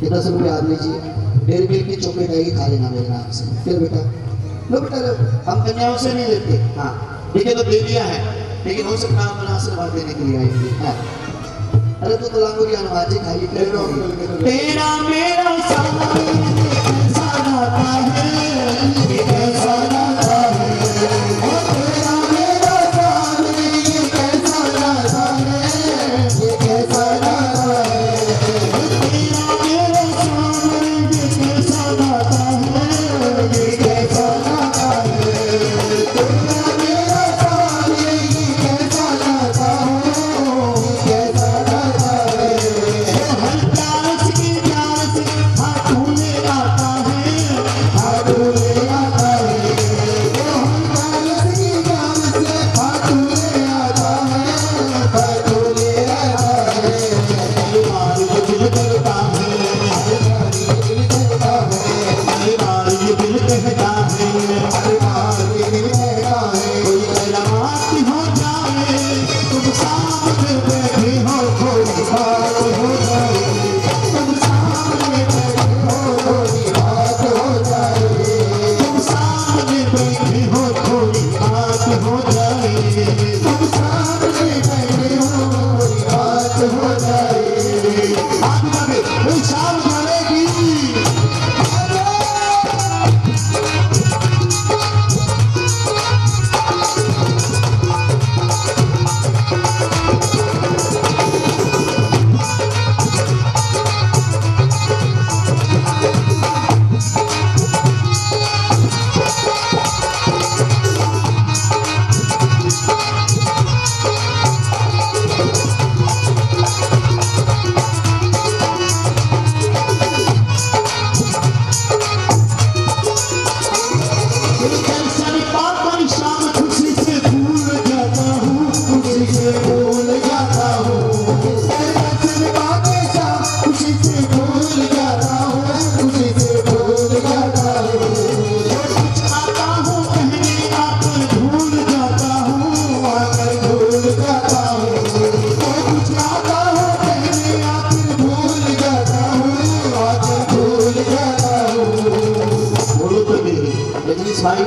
ये 10 रुपये हाथ लीजिए, डेढ़ मिल की चॉकलेट आएगी, खा लेना मेरे नाम से। फिर बेटा लो बेटा लो, हम कन्याओं से नहीं लेते। हाँ ठीक है, तो दे दिया है, लेकिन हो सकता है अपना आशीर्वाद देने के लिए आएंगे। हाँ अरे तो लांगुरी नवाजी खाई तेरा मेरा कैसा नाता है, कैसा नाता है, तेरा मेरा ये कैसा नाता है, ये कैसा नाता है, तेरा मेरा ये कैसा नाता है, ये कैसा नाता है, तेरा मेरा ये कैसा नाता है, कैसा नाता है, हर प्यास की प्यास हाथों में आता है, हाथों में आता है, हर प्यास की प्यास हाथों में आता है, हाथों में आता है, हमारे दिल करता है, हमारे दिल करता है, हमारे दिल कहता है, हमारे दिल कहता है, कोई कलामात हो जाए, तुम सामने बैठे हो, कोई बात हो जाए, तुम सामने बैठे हो, कोई बात हो जाए, तुम सामने बैठे हो, कोई बात हो जाए, तुम सामने बैठे हो, कोई बात हो जाए। हाथ उठाके कोई शाम करेगी। भाई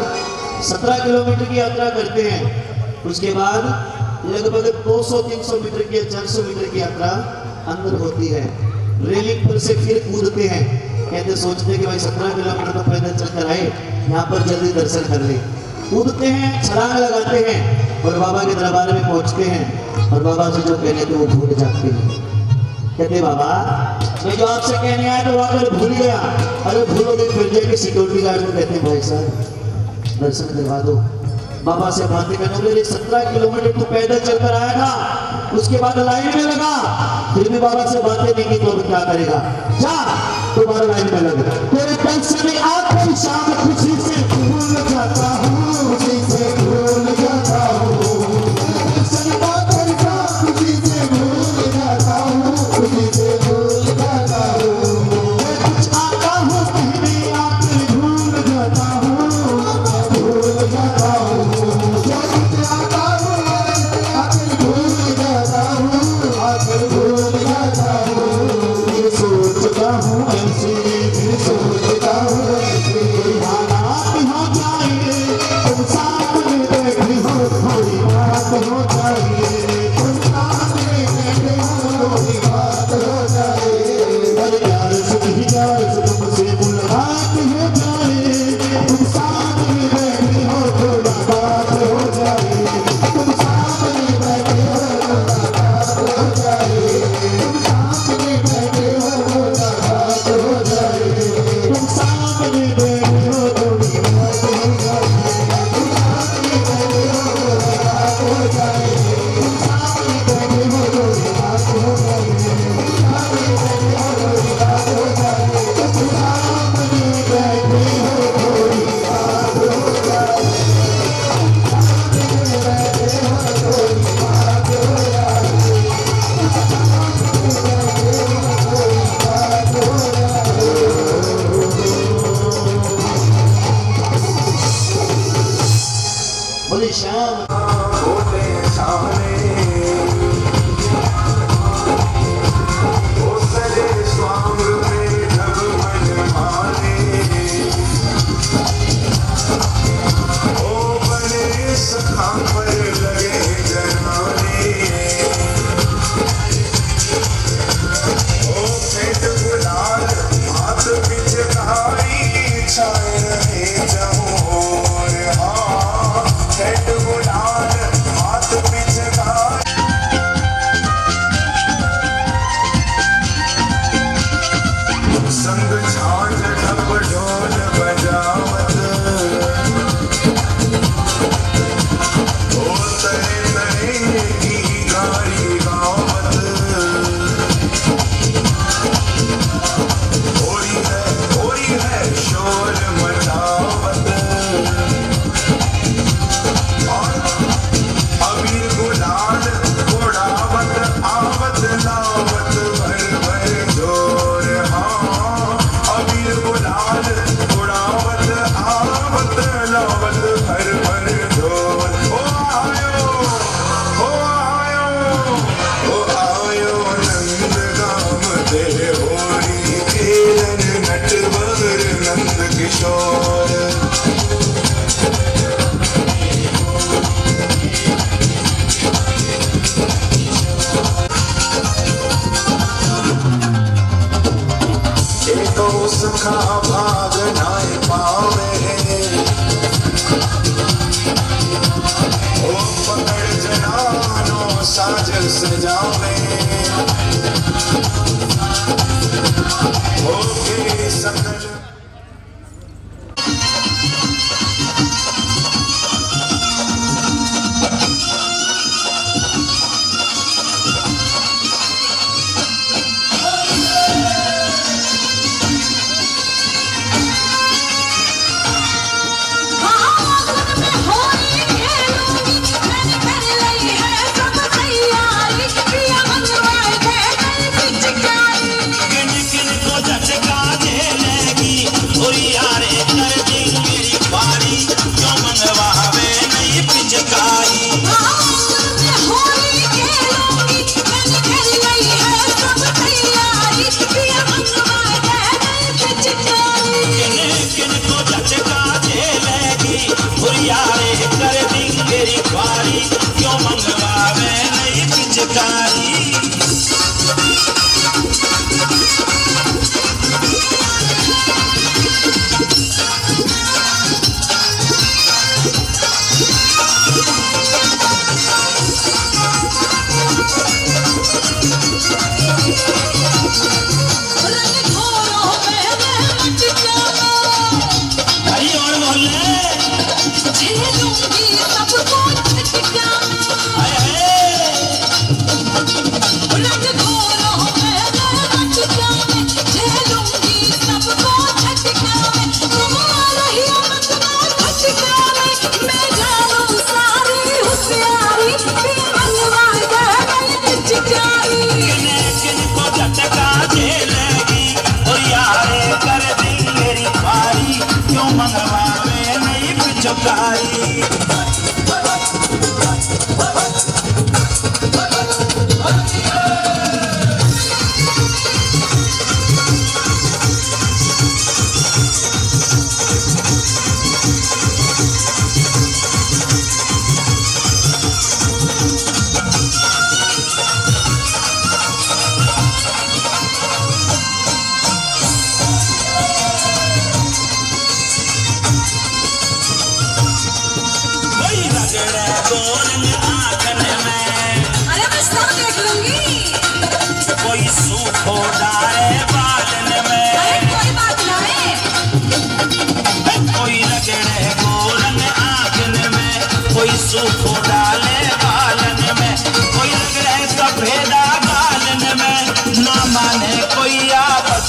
17 किलोमीटर की यात्रा करते हैं, उसके बाद लगभग 200-300 मीटर की 400 मीटर की यात्रा अंदर होती है। रेलिंग पर से फिर कूदते हैं, कहते सोचते हैं कि भाई 17 किलोमीटर तो पैदल चलकर आए, यहाँ पर जल्दी दर्शन कर ले। कूदते हैं, छलांग लगाते हैं और बाबा के दरबार में पहुँचते हैं और बाबा से जो कहने थे वो भूल जाते हैं। कहते बाबा मैं जो आपसे कहने आया तो अगर भूल गया। अरे भूलोगे फिर जाके सिक्योरिटी गार्ड को कहते हैं भाई साहब दर्शन करवा दो। बाबा से बातें करने लगे, 17 किलोमीटर तो पैदल चलकर आया था, उसके बाद लाइन में लगा, फिर भी बाबा से बातें नहीं की तो क्या करेगा, जा दोबारा लाइन में लगा। तेरे दर्शन आखिरी शाम खुशी से भूल जाता हूँ, खुशी से भूल जाता हूँ, दर्शन आखिरी शाम खुशी से भूल जाता हूँ, खुशी से भूल जाता हूँ, मैं कुछ आता हूँ कहने आकर भूल जाता हूँ, भूल जाता हूँ, जो कुछ आता हूँ आकर भूल जाता हूँ, आकर भूल जाता हूँ, फिर सोचता हूँ ऐसे, फिर सोचता हूँ ऐसे,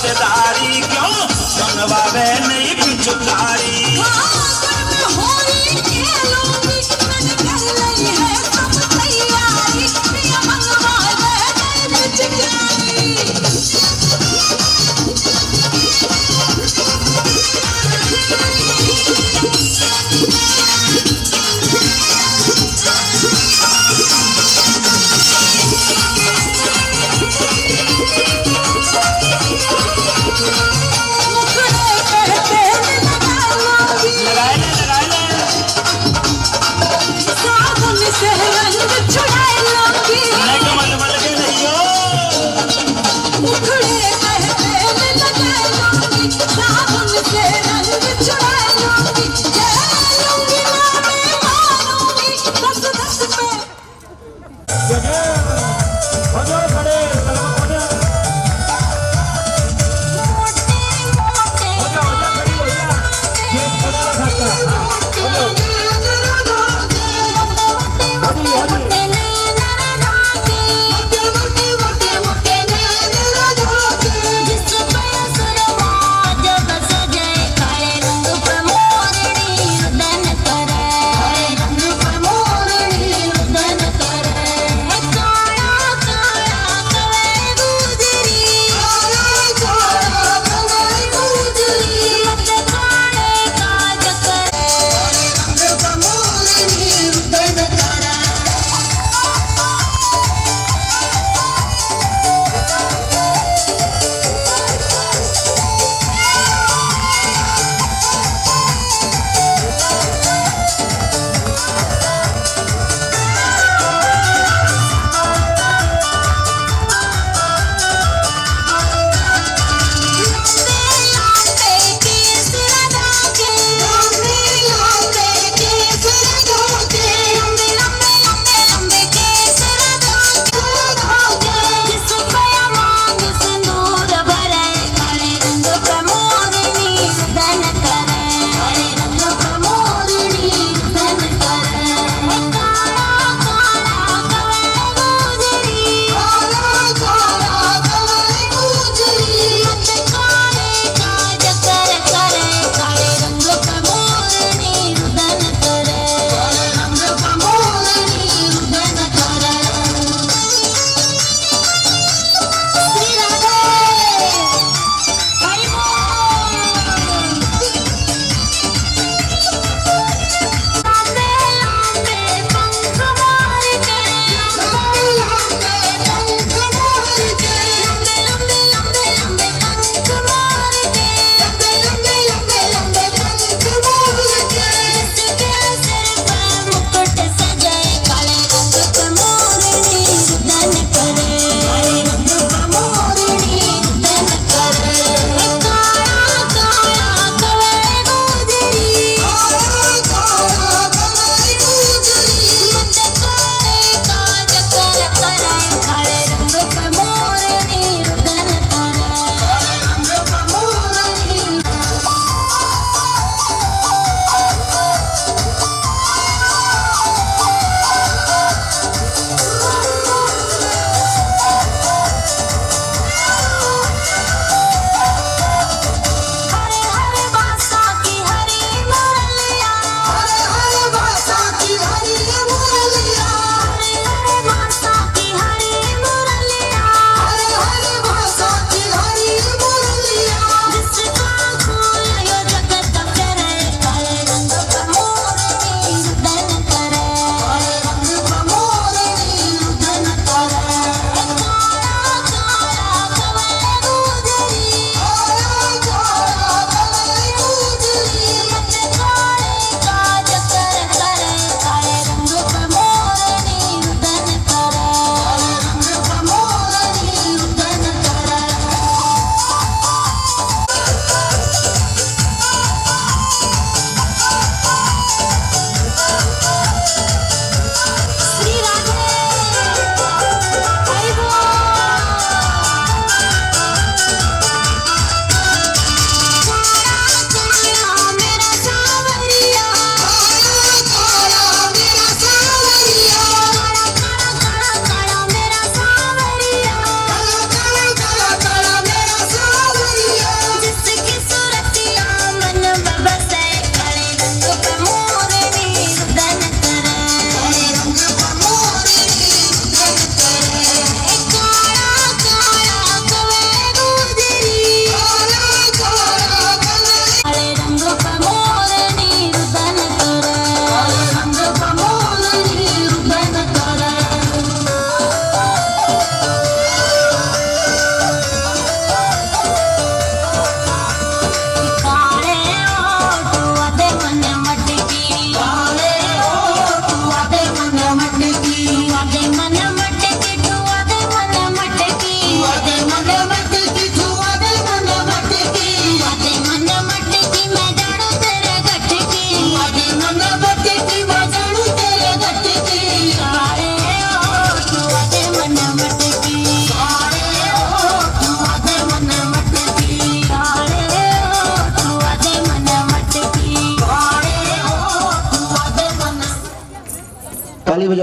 पटदारी क्यों बनवावे नहीं पिचकारी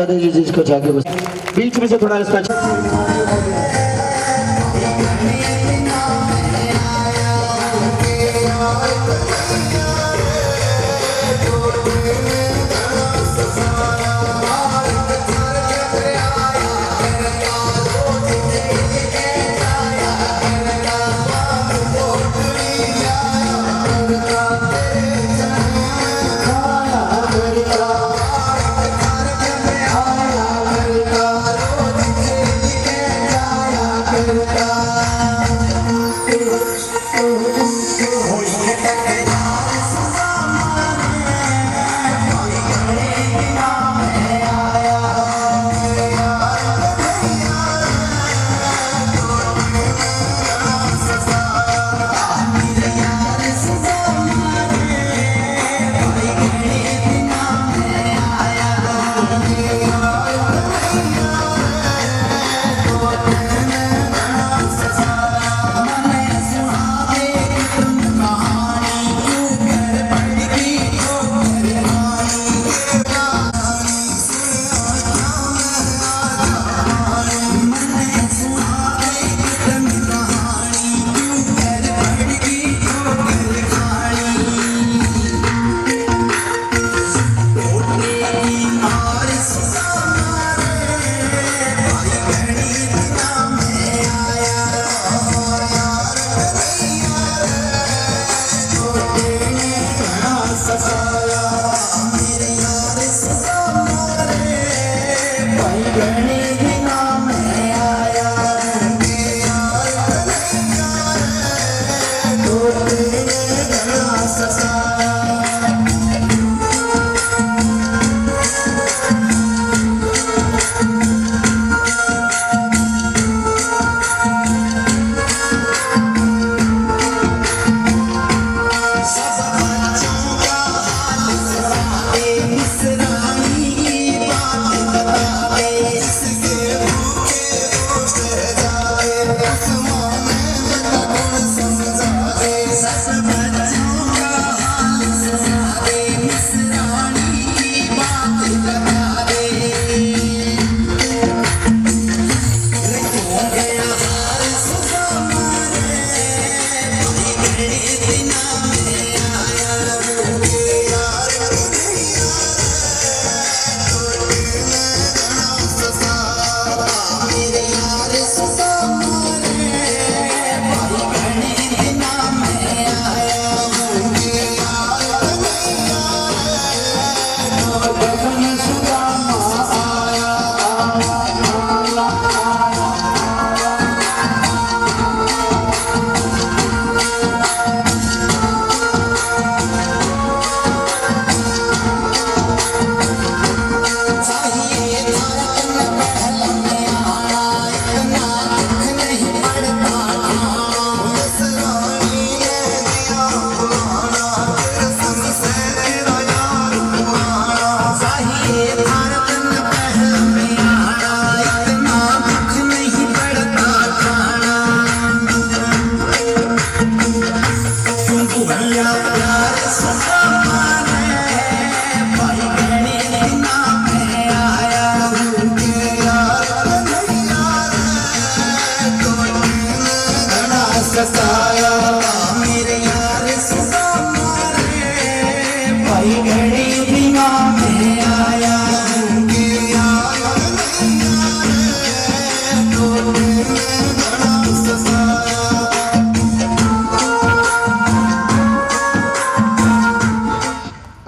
बजा दीजिए जिसको जाके बस बीच में से थोड़ा इसका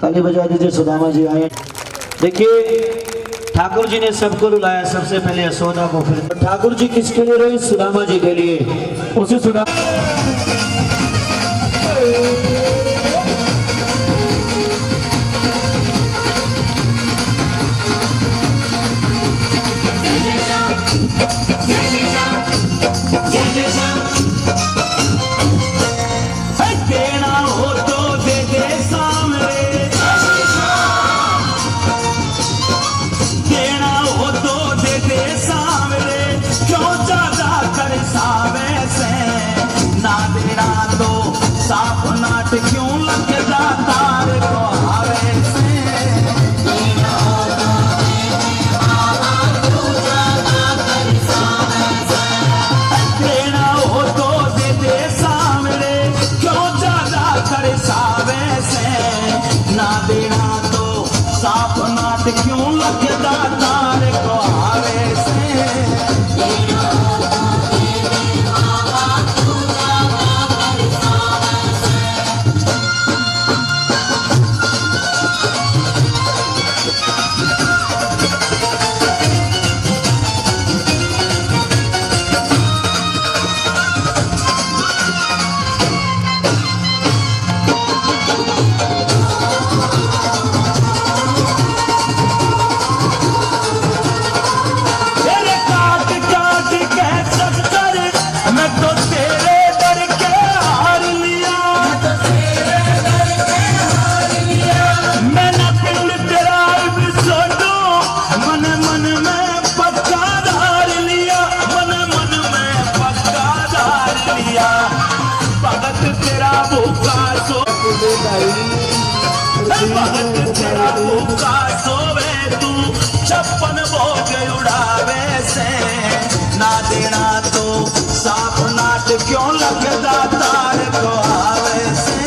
ताली बजा दीजिए। सुदामा जी आए। देखिए ठाकुर जी ने सबको रुलाया, सबसे पहले यशोदा को, फिर ठाकुर जी किसके लिए रहे? सुदामा जी के लिए। उसी साफ नाट क्यों लग जाता रे को हावे से भगत तेरा भूखा सोवे तू 56 भोग उड़ावे से ना देना तो साफ नाट क्यों लगदा तार को आवे से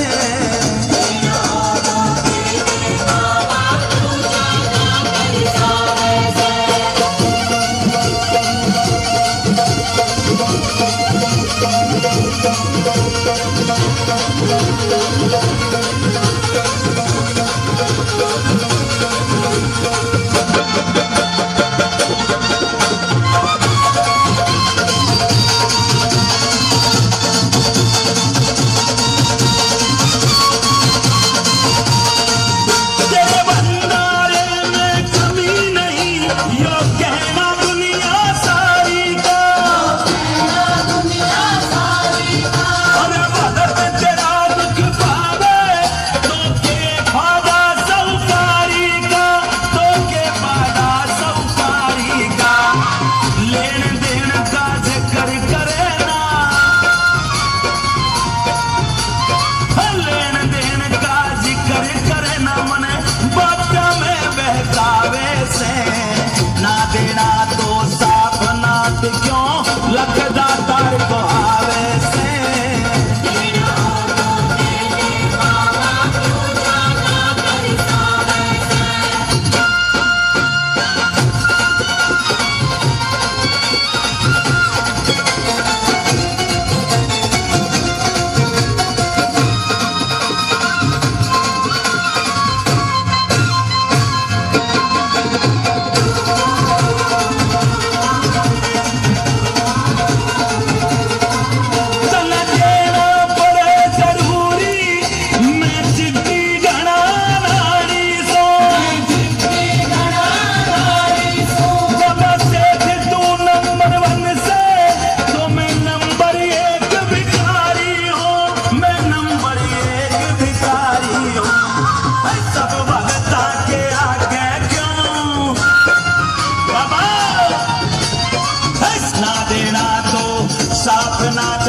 क्यों लगदा तार को आवे से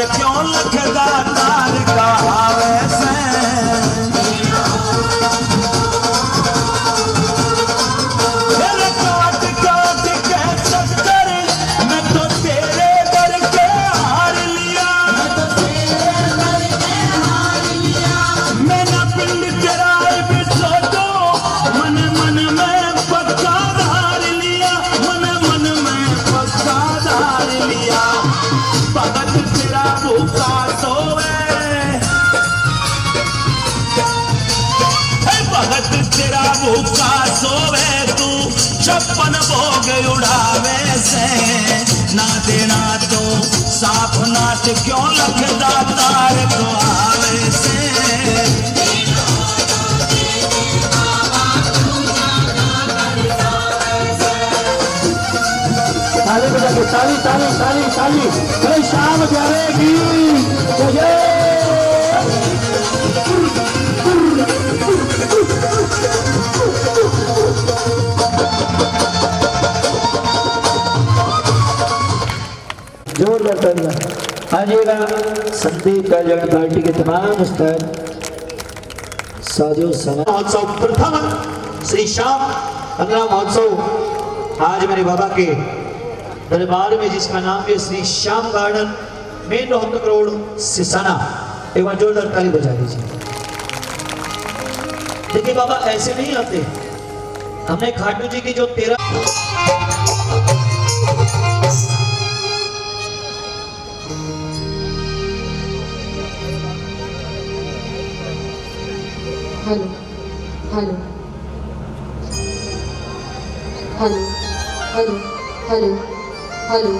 क्यों लगदा तार का आवे से काट काट के चक्कर मैं तो तेरे दर के हार लिया मैं ना पिंड तेरा भी सोचो मन मन में पक्का धार लिया मन मन में पक्का धार लिया भगत तेरा भूखा सोवे भगत तेरा भूखा सोवे तू 56 भोग उड़ावे से ना देना तो साफ नाट क्यों लगदा तार को आवे से ताली बजा के ताली ताली ताली ताली अरे शाम जाएगी जोरदार तालियां आइएगा संदीप का जगह पार्टी के तमाम उस्ताद साथियों समय महोत्सव प्रथम श्री श्याम अंगना महोत्सव आज मेरे बाबा के दरबार में जिसका नाम है Shri Shyam garden main Rohtak road Sisana. एक बार जोरदार ताली बजा दीजिए। देखिए बाबा ऐसे नहीं आते, हमने खाटू जी की जो 13 hello hello hello hello hello hello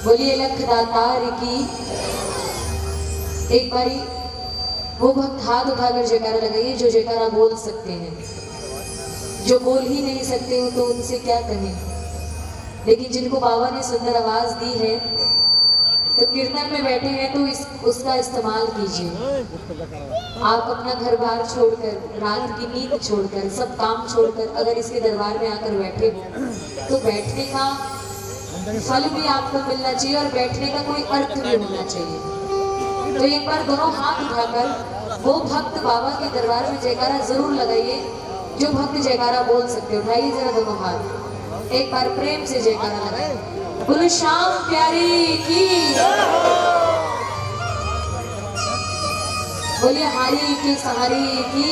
बोलिए लख दातार की। एक बारी वो भक्त हाथ उठाकर जयकारा लगाइए जो जयकारा बोल सकते हैं। जो बोल ही नहीं सकते हो तो उनसे क्या कहें, लेकिन जिनको बाबा ने सुंदर आवाज दी है तो कीर्तन में बैठे हैं तो उसका इस्तेमाल कीजिए। आप अपना घर बार छोड़कर, रात की नींद छोड़कर, सब काम छोड़कर अगर इसके दरबार में आकर बैठे हो तो बैठने का फल भी आपको मिलना चाहिए और बैठने का कोई अर्थ भी होना चाहिए। तो एक बार दोनों हाथ उठाकर वो भक्त बाबा के दरबार में जयकारा जरूर लगाइए जो भक्त जयकारा बोल सकते हो। उठाइए जरा दोनों हाथ, एक बार प्रेम से जयकारा लगाइए। बोलो श्याम प्यारी की, बोलिए हारी की सहारी की,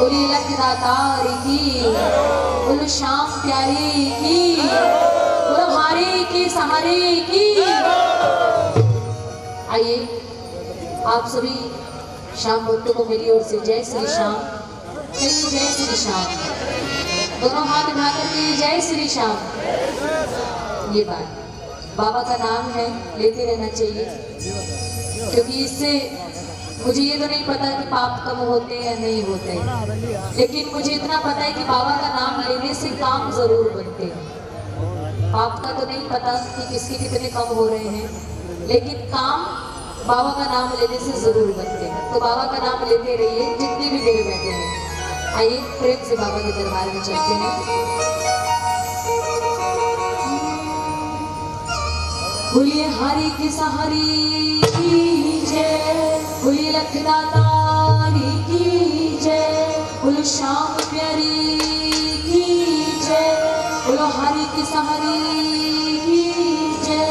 बोलिए लखदातार की, बोलो श्याम प्यारी की, बोलो हारी की सहारे की। आइए आप सभी श्याम भक्तों को मेरी ओर से जय श्री श्याम, कहिए जय श्री श्याम, दोनों हाथ उठा करके जय श्री श्याम। ये बात बाबा का नाम है, लेते रहना चाहिए, क्योंकि इससे मुझे ये तो नहीं पता कि पाप कम होते या नहीं होते, लेकिन मुझे इतना पता है कि बाबा का नाम लेने से काम जरूर बनते हैं। पाप का तो नहीं पता कि किसके कितने कम हो रहे हैं, लेकिन काम बाबा का नाम लेने से जरूर बनते हैं। तो बाबा का नाम लेते रहिए जितनी भी देर बैठे हैं। आइए प्रेम से बाबा के दरबार में चलते हैं। बोलिए हरि की सहारी की जय, बोलिए लखदातारी की जय, बोलो श्याम प्यारी की जय, बोलो हरि की सहारी की जय।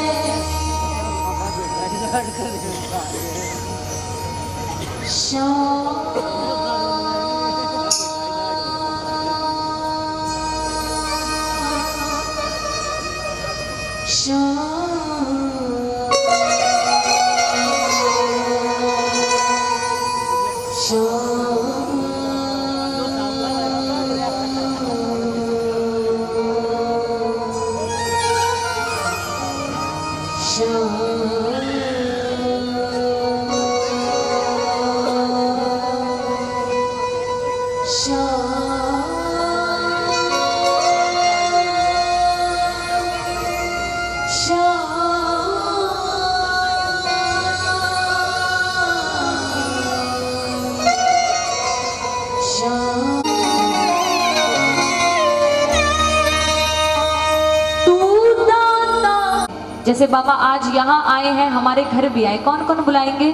जैसे बाबा आज यहाँ आए हैं, हमारे घर भी आए, कौन कौन बुलाएंगे?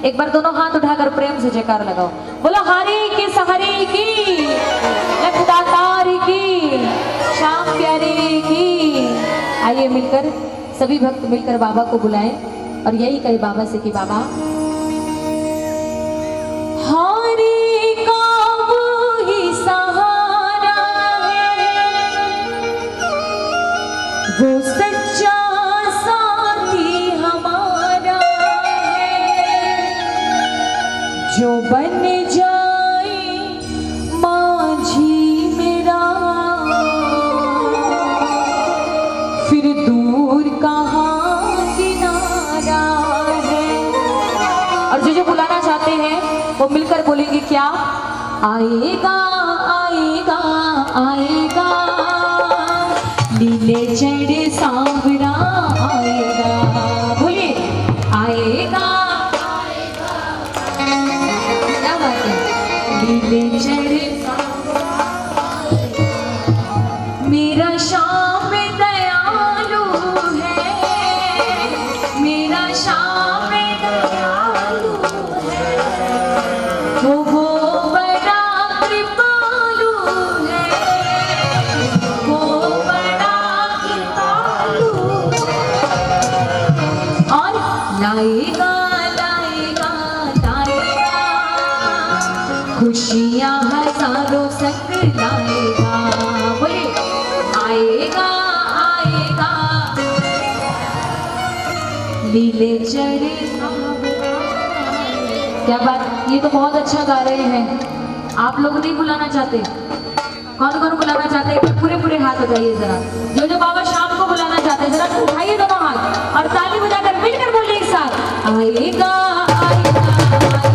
एक बार दोनों हाथ उठाकर प्रेम से जयकार लगाओ। बोलो हरि की सहारी की, लखदातार की, श्याम प्यारे की। आइए मिलकर सभी भक्त मिलकर बाबा को बुलाएं और यही कहे बाबा से कि बाबा हरि का वो ही सहारा है, वो सच्चा जो बन जाए माझी मेरा, फिर दूर कहाँ किनारा है। और जो बुलाना चाहते हैं वो मिलकर बोलेंगे क्या? आएगा आएगा आएगा, लीले चढ़ सांवरा आएगा। बोलिए आएगा लीले चढ़े मेरा श्याम दयालु है, मेरा श्याम दयालु है, वो बड़ा कृपालु है, वो बड़ा कृपालु और लाएगा खुशियाँ हजारों संग लाएगा। बोले आएगा आएगा, लीले चढ़े। क्या बात, ये तो बहुत अच्छा गा रहे हैं। आप लोग नहीं बुलाना चाहते? कौन कौन बुलाना चाहते हैं? पूरे पूरे हाथ उठाइए जरा, जो जो बाबा शाम को बुलाना चाहते हैं जरा उठाइए दोनों हाथ और ताली बजाकर मिलकर बोलिए एक साथ, आएगा आएगा आएगा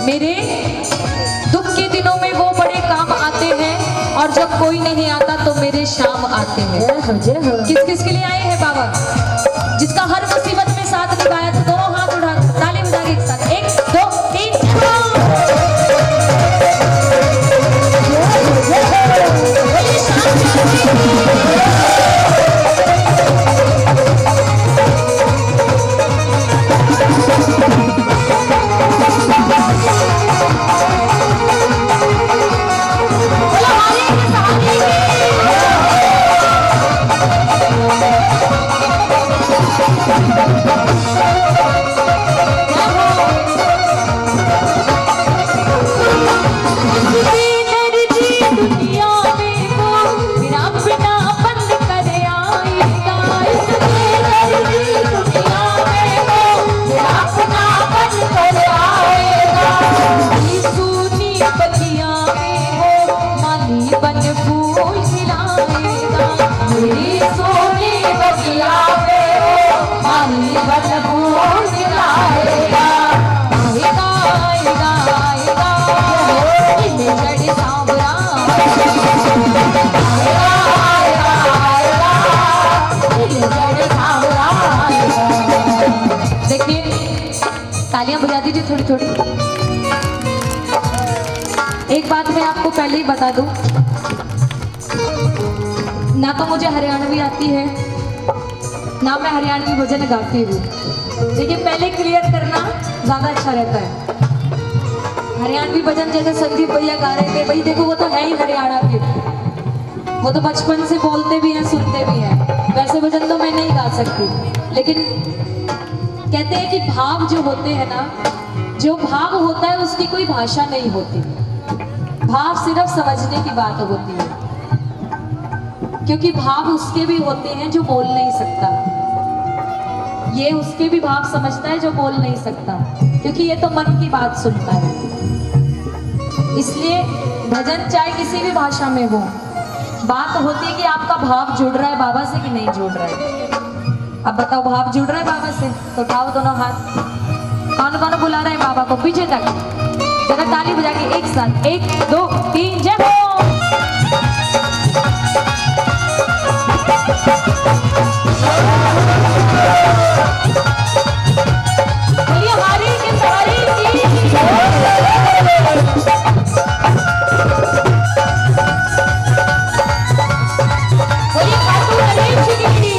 मेरे दुख के दिनों में वो बड़े काम आते हैं, और जब कोई नहीं आता तो मेरे शाम आते हैं। किस किस के लिए आए हैं बाबा? जिसका हर मुसीबत में साथ निभाया, तो दोनों हाथ उठा ताली बजा के एक साथ 1 2 3 तालियां बजा दीजिए थोड़ी थोड़ी। एक बात मैं आपको पहले ही बता दूं, ना तो मुझे हरियाणवी आती है, ना मैं हरियाणवी भजन गाती हूँ। देखिए पहले क्लियर करना ज्यादा अच्छा रहता है। हरियाणवी भजन जैसे संदीप भैया गा रहे थे, भाई देखो वो तो है ही हरियाणा के, वो तो बचपन से बोलते भी हैं सुनते भी हैं। वैसे भजन तो मैं नहीं गा सकती, लेकिन कहते हैं कि भाव जो होते हैं ना, जो भाव होता है उसकी कोई भाषा नहीं होती। भाव सिर्फ समझने की बात होती है, क्योंकि भाव उसके भी होते हैं जो बोल नहीं सकता। ये उसके भी भाव समझता है जो बोल नहीं सकता, क्योंकि ये तो मन की बात सुनता है। इसलिए भजन चाहे किसी भी भाषा में हो, बात होती है कि आपका भाव जुड़ रहा है बाबा से कि नहीं जुड़ रहा है। अब बताओ भाव जुड़ रहा है बाबा से, तो उठाओ दोनों हाथ। कौन कौन बुला रहे हैं बाबा को पीछे तक? जरा ताली बजा के एक साथ 1 2 3 जय हो। बोलिए हरी के सवारी की। बोलिए खाटू गणेश की।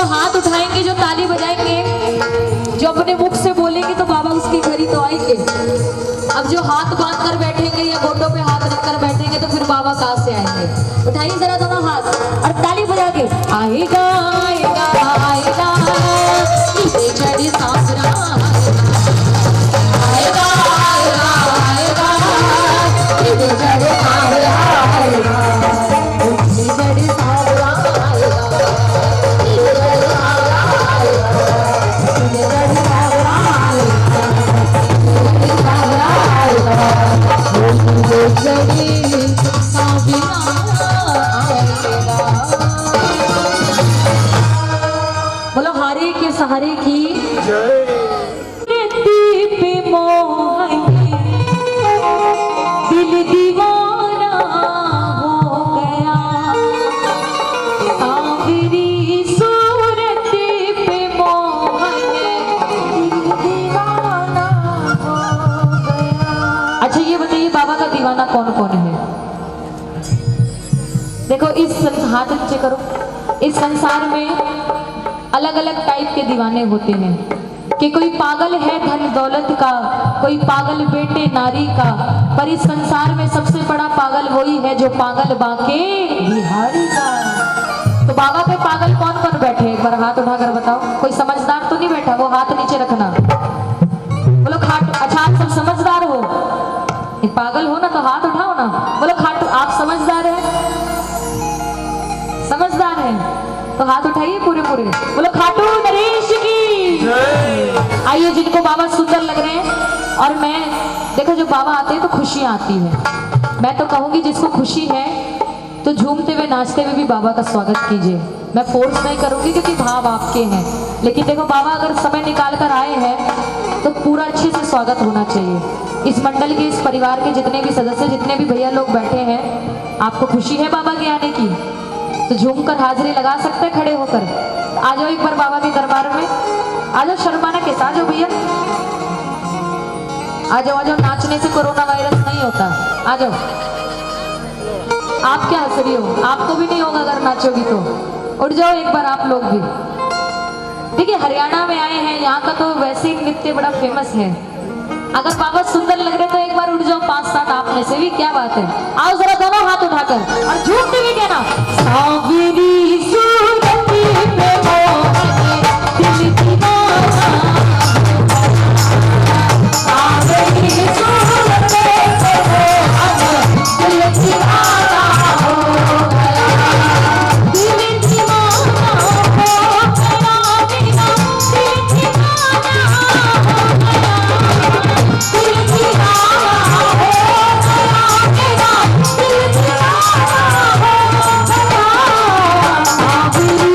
जो हाथ उठाएंगे, जो ताली बजाएंगे, जो अपने मुख से बोलेंगे तो बाबा उसकी घड़ी तो आएंगे। अब जो हाथ बांध कर बैठेंगे या गोडों पे हाथ रख कर बैठेंगे तो फिर बाबा कहाँ से आएंगे। उठाइए जरा दोनों हाथ और ताली बजा के आएगा आएगा आएगा ये जड़ी सांवरा आएगा आएगा आएगा ये जड़ी सांवरा आएगा ये जड़ी सांवरा आएगा ये जड़ी सांवरा आएगा ये जड़ी सांवरा आएगा ये सांवरा आएगा ये जड़ी सांवरा आएगा। बोलो हारे के सहारे की पे मोहनी दिल दीवाना हो गया सांवरी सूरत पे मोहनी दिल दीवाना हो गया। अच्छा ये बताइए बाबा का दीवाना कौन कौन है? देखो इस हाथ नीचे करो, इस संसार में अलग अलग टाइप के दीवाने होते हैं कि कोई पागल है धन दौलत का, कोई पागल बेटे नारी का, पर इस संसार में सबसे बड़ा पागल वही है जो पागल बाके बिहारी का। तो बाबा पे पागल कौन कौन बैठे? एक बार हाथ उठाकर बताओ। कोई समझदार तो नहीं बैठा? वो हाथ नीचे रखना। बोलो खाट। अच्छा आप सब समझदार हो, पागल हो ना तो हाथ उठाओ ना। बोलो खाट। आप समझदार है? समझदार है तो हाथ उठाइए पूरे पूरे। बोलो खाटू नरेश की। आइए जिनको बाबा सुंदर लग रहे हैं, और मैं देखो जब बाबा आते हैं तो खुशियां आती है। मैं तो कहूंगी जिसको खुशी है तो झूमते हुए नाचते हुए भी बाबा का स्वागत कीजिए। मैं फोर्स नहीं करूंगी क्योंकि भाव आपके हैं, लेकिन देखो बाबा अगर समय निकाल कर आए हैं तो पूरा अच्छे से स्वागत होना चाहिए। इस मंडल के, इस परिवार के जितने भी सदस्य, जितने भी भैया लोग बैठे हैं, आपको खुशी है बाबा के आने की तो झूमकर हाजिरी लगा सकते हैं खड़े होकर। आ जाओ एक बार बाबा के दरबार में, आ जाओ शर्माना के साथ। आ जाओ भैया, आ जाओ। नाचने से कोरोना वायरस नहीं होता। आ जाओ। आप क्या हंस रही हो? आपको भी नहीं होगा अगर नाचोगी तो। उठ जाओ एक बार आप लोग भी। देखिए हरियाणा में आए हैं, यहाँ का तो वैसे ही नृत्य बड़ा फेमस है। अगर बाबा सुंदर लग रहे तो एक बार उठ जाओ 5-7 आप में से भी। क्या बात है? आओ जरा दोनों हाथ उठाकर और झूमते हुए कहना सांवरी सूरत पे मोहनी दिल दीवाना, सांवरी सूरत पे मोहनी दिल दीवाना हो गया, दिल दीवाना हो गया, दिल दीवाना हो गया, दिल दीवाना हो गया, दिल दीवाना हो गया।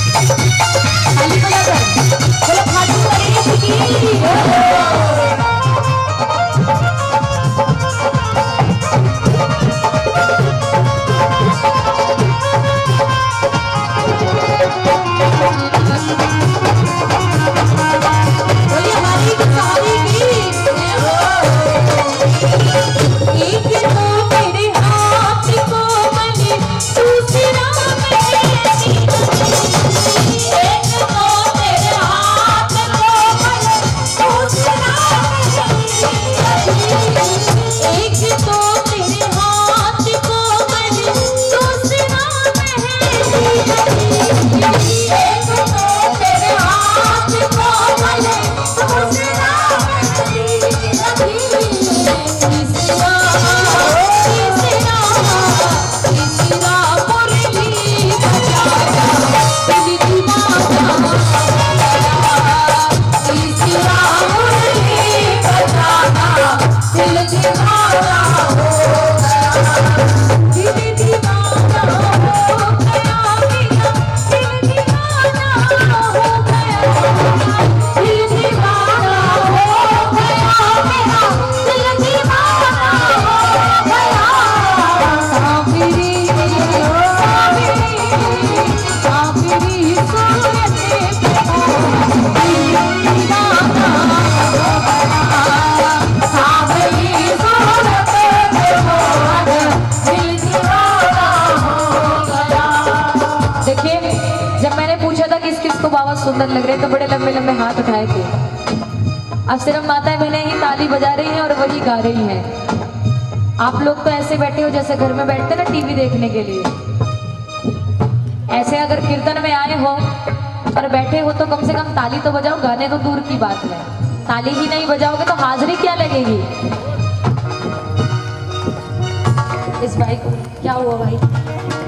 ताली बजाकर बोलो खाटू गणेश की बोलिए हमारी की सहारी की एक तो मेरे हाथ को मले दूसरा मेरे एक तो मेरे हाथ को मले दूसरा एक तो तेरे हाथ को मले दूसरा एक तो तेरे हाथ को मले दूसरा बाबा सुंदर लग रहे तो बड़े लंबे लंबे हाथ उठाए थे। अब सिर्फ माताएं बहनें ही ताली बजा रही हैं और वही गा रही हैं। आप लोग तो ऐसे बैठे हो जैसे घर में बैठते ना टीवी देखने के लिए। ऐसे अगर कीर्तन में आए हो और बैठे हो तो कम से कम ताली तो बजाओ। गाने तो दूर की बात है, ताली ही नहीं बजाओगे तो हाजिरी क्या लगेगी। इस भाई को क्या हुआ भाई?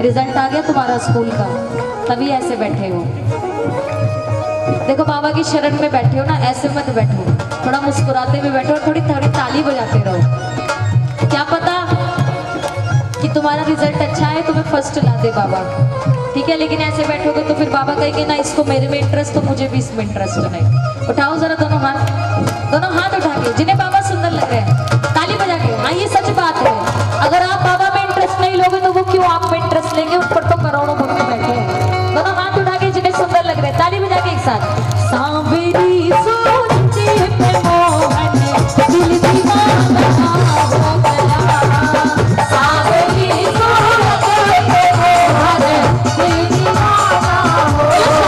रिजल्ट आ गया तुम्हारा स्कूल का, तभी ऐसे बैठे हो। देखो बाबा की शरण में बैठे हो ना, ऐसे मत बैठो, थोड़ा मुस्कुराते हुए बैठो और थोड़ी थोड़ी ताली बजाते रहो। क्या पता कि तुम्हारा रिजल्ट अच्छा है, तुम्हें फर्स्ट ला दे बाबा, ठीक है। लेकिन ऐसे बैठोगे तो फिर बाबा कहेंगे ना इसको मेरे में इंटरेस्ट तो मुझे भी इसमें इंटरेस्ट नहीं। उठाओ जरा दोनों हाथ उठा के, जिन्हें बाबा सुंदर लग रहे हैं ताली बजा के। हाँ ये सच बात है, अगर आप बाबा में इंटरेस्ट नहीं लोगे तो वो क्यों आप में इंटरेस्ट लेंगे। ऊपर तो करोड़ों भक्त बैठे हैं। दोनों हाथ उठा के जिन्हें सुंदर लग रहे हैं ताली बजा के एक साथ। सांवरी सोचे पे मोहन दिल दीवाना हो गया, सांवरी सोचे पे मोहन दिल दीवाना हो गया।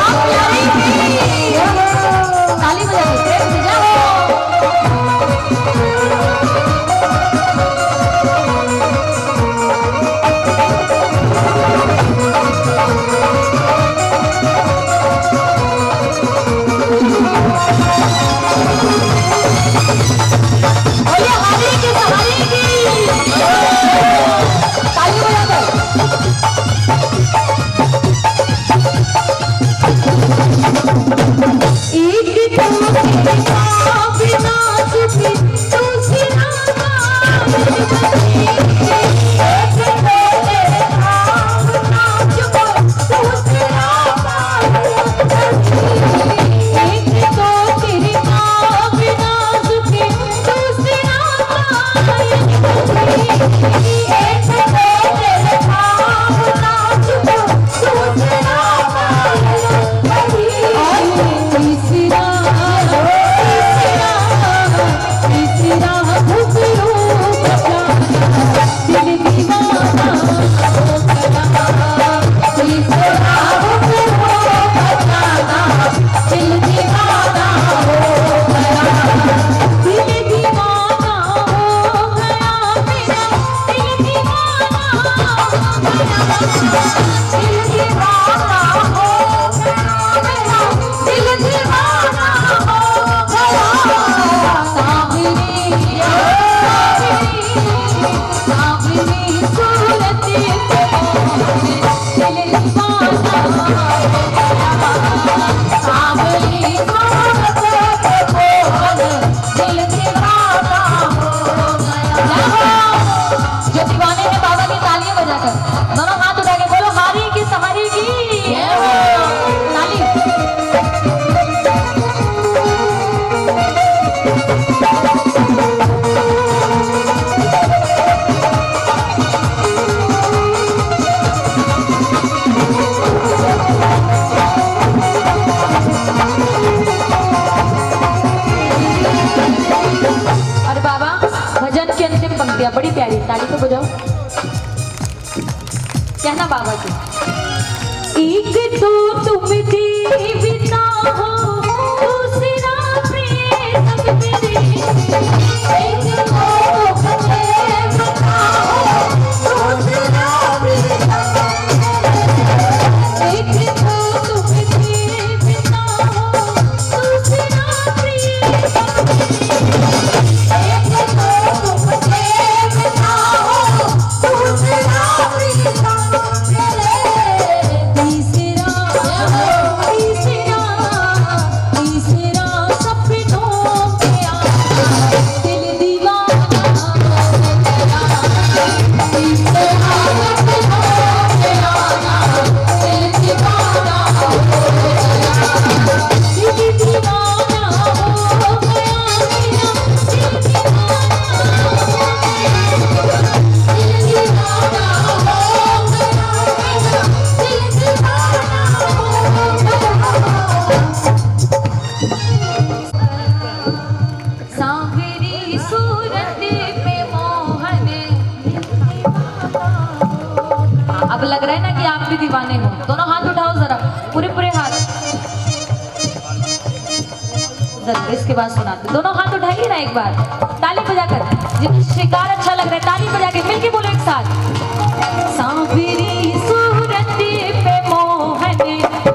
ताली बजा के प्रेम से जाओ। जो दीवाने हैं बाबा की तालियां बजाकर, दोनों हाथ उठा के कहना बाबा से। एक तो तुम देवता हो, दूसरा प्रिय सब मेरे। एक तो तुम देवता हो, दूसरा प्रिय सब मेरे। एक तो तुम देवता हो, दूसरा प्रिय सब मेरे। एक तो तुम देवता हो, दूसरा प्रिय सब मेरे। तीसरा सपनों में आया, दिल दीवाना हो गया। तीसरा सपनों में आया, दिल दीवाना हो गया। दिल दीवाना हो गया मेरा, दिल दीवाना हो गया। दिल दीवाना हो गया मेरा, दिल दीवाना हो गया। सांवरी सूरत पे मोहन। अब लग रहा है ना कि आप भी दीवाने हो। दोनों हाथ उठाओ जरा, पूरे पूरे हाथ। जरा इसके बाद सुनाते। दोनों हाथ उठाइए ना एक बार, ताली बजाकर। जिनको शिकार अच्छा लग रहा है ताली बजा के मिलके बोलो एक साथ। सांवरी सूरत पे मोहन,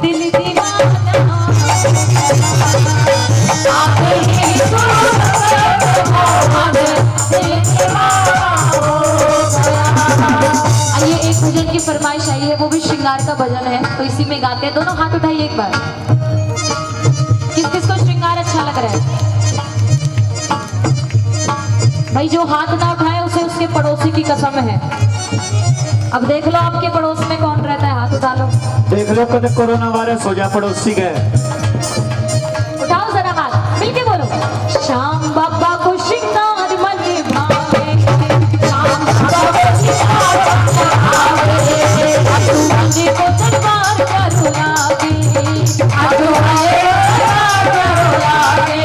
दिल दीवाना। सांवरी सूरत पे मोहन, दिल दीवाना हो गया। आइए, एक भजन की फरमाइश आई है, वो भी श्रृंगार का भजन है, तो इसी में गाते हैं। दोनों हाथ उठाइए एक बार। किस किस को श्रृंगार अच्छा लग रहा है? भाई जो हाथ ना उठाए उसे उसके पड़ोसी की कसम है। अब देख लो आपके पड़ोस में कौन रहता है, हाथ उठा लो। देख लो कद कोरोना वायरस हो जा पड़ोसी गए। उठाओ जरा हाथ, मिलके बोलो। श्याम बाबा को श्रृंगार मन भावे, श्याम बाबा को श्रृंगार मन भावे। अतुवाने को दरबार पर बुलावे, अतुवाने को दरबार पर बुलावे।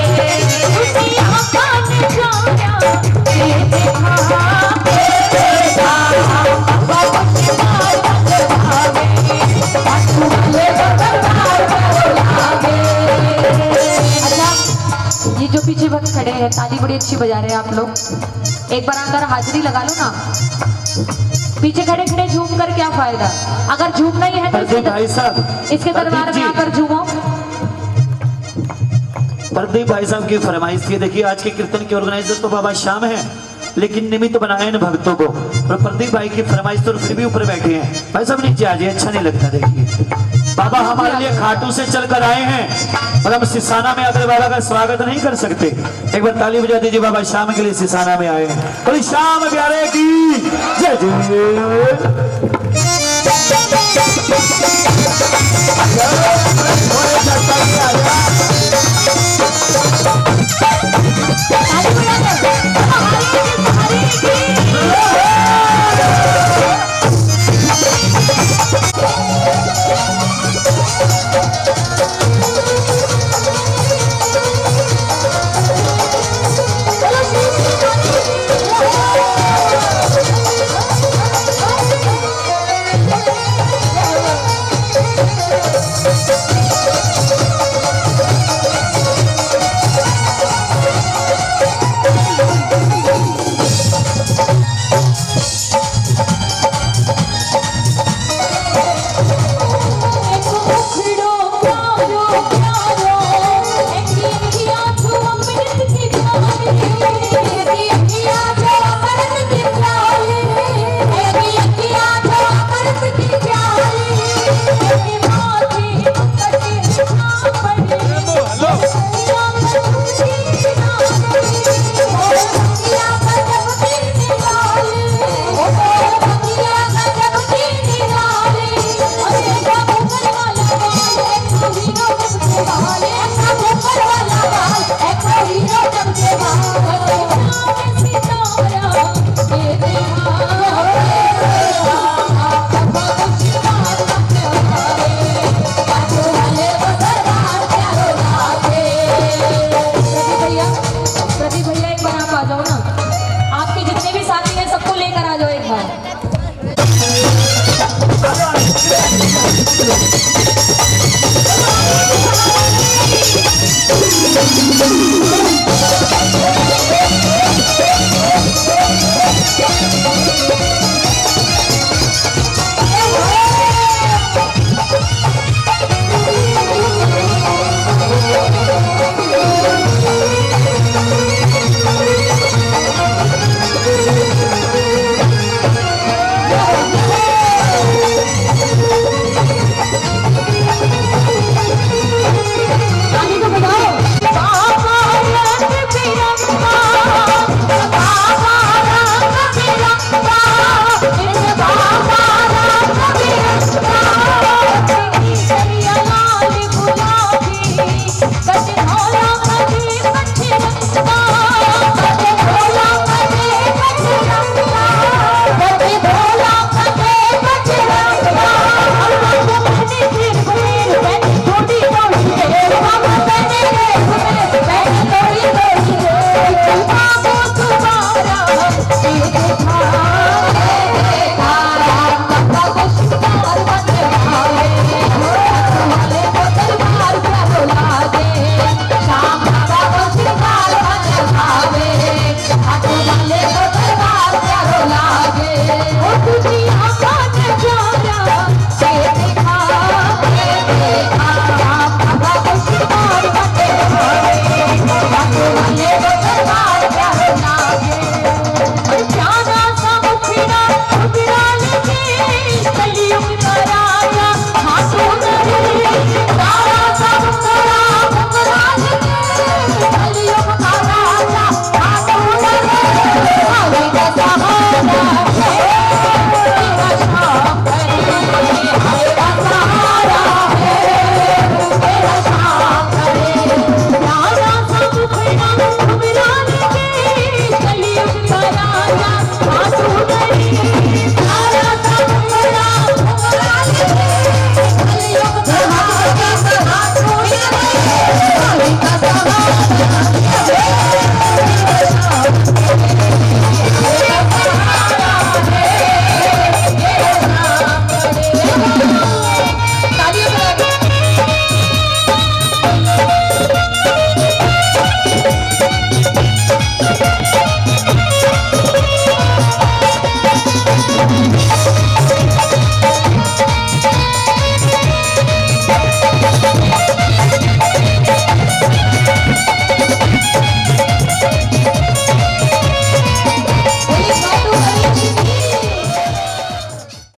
दुनिया का नजारा ये देखा, बाबा को श्रृंगार मन भावे, अतुवाने को दरबार पर बुलावे। अच्छा, ये जो पीछे भक्त खड़े हैं, ताली बड़ी अच्छी बजा रहे हैं आप लोग। एक बार आकर हाजिरी लगा लो ना। पीछे खड़े खड़े झूम कर क्या फायदा? अगर झूमना ही है तो भाई साहब, इसके दरबार में आकर झूमो। प्रदीप भाई साहब की फरमाइश थी। देखिए आज के कीर्तन के ऑर्गेनाइजर तो बाबा श्याम है, लेकिन निमित्त बनाए इन भक्तों को। और प्रदीप भाई की फरमाइश तो फिर भी ऊपर बैठे हैं। भाई साहब नीचे आ जाइए, अच्छा नहीं लगता। देखिए बाबा हमारे लिए खाटू से चलकर आए हैं और हम सिसाना में आकर बाबा का स्वागत नहीं कर सकते। एक बार ताली बजा दीजिए, बाबा श्याम के लिए सिसाना में आए हैं। श्याम प्यारे की जय जय।